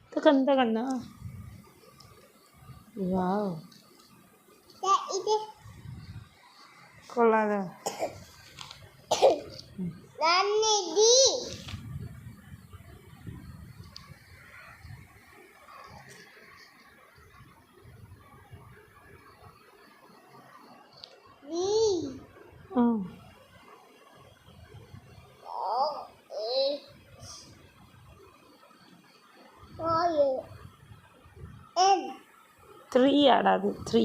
ഇതൊക്കെ എന്താ കണ്ണ? വാവ്, കൊള്ളാലോ. ത്രീ ആടാ അത്, 3.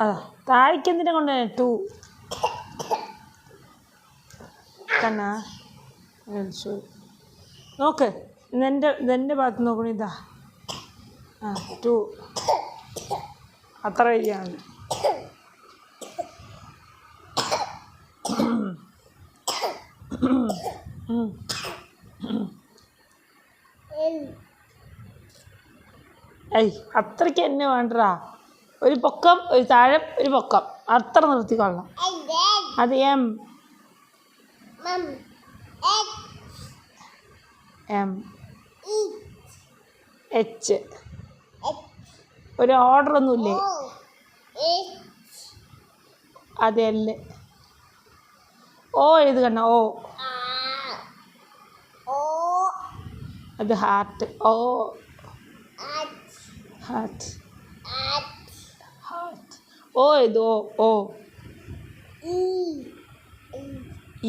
അതാ താഴേക്ക് എന്തിനാ കൊണ്ട് 2 കണ്ണാ? നോക്ക്, ഇതെൻ്റെ ഭാഗത്ത് നോക്കണ ഇതാ. 2 അത്ര വരികയാണ്. ഏയ് അത്രയ്ക്ക് എന്നെ വേണ്ടടാ. ഒരു പൊക്കം, ഒരു താഴെ, ഒരു പൊക്കം, അത്ര നിർത്തിക്കൊള്ളാം. അത് എം എച്ച്. ഒരു ഓർഡറൊന്നുമില്ലേ? അത് എൽ. ഓ എഴുത് കണ്ണ, ഓ. അത് ഹാർട്ട്. ഓ ഹാർട്ട്. ഓ ഇത് ഓ. ഓ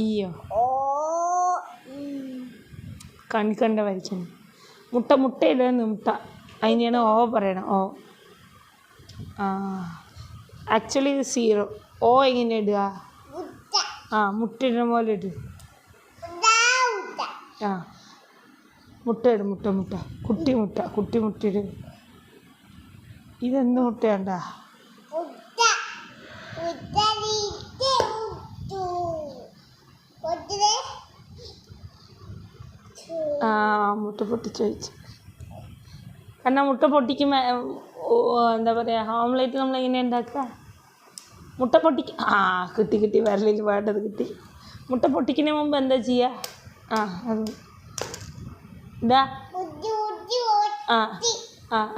ഈയോ? കണിക്കണ്ട വരയ്ക്കണം. മുട്ടയില്ലെന്ന് മുട്ട, അതിനെയാണ് ഓ പറയണം. ഓ ആക്ച്വലി ഇത് 0. ഓ എങ്ങനെ ഇടുക? മുട്ട ഇടുന്ന പോലെ ഇട്. മുട്ട ഇട്, മുട്ട. കുട്ടി മുട്ട ഇട്. ഇതെന്ത് മുട്ടയാണ്ട? മുട്ട പൊട്ടിച്ച് വെച്ച്. കാരണം മുട്ട പൊട്ടിക്കുമ്പോൾ എന്താ പറയുക, ഓംലേറ്റ് നമ്മളെങ്ങനെ ഉണ്ടാക്കുക? മുട്ട കിട്ടി വിരലിൽ വേണ്ടത് കിട്ടി. മുട്ട പൊട്ടിക്കുന്നതിന് മുമ്പ് എന്താ ചെയ്യുക? അത് ഇതാ.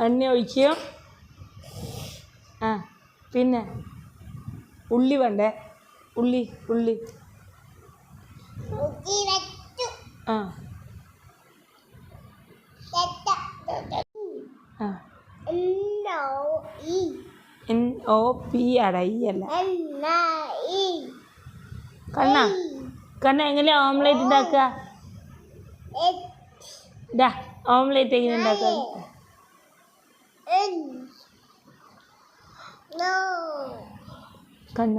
എണ്ണ ഒഴിക്കുക. പിന്നെ ഉള്ളി വേണ്ടേ? ഉള്ളി NOP ആടാ, ഈ അല്ല. കണ്ണ എങ്ങനെയാ ഓംലേറ്റ് ഉണ്ടാക്കുക? ഓംലേറ്റ് എങ്ങനെ ഉണ്ടാക്കുക? കണ്ണ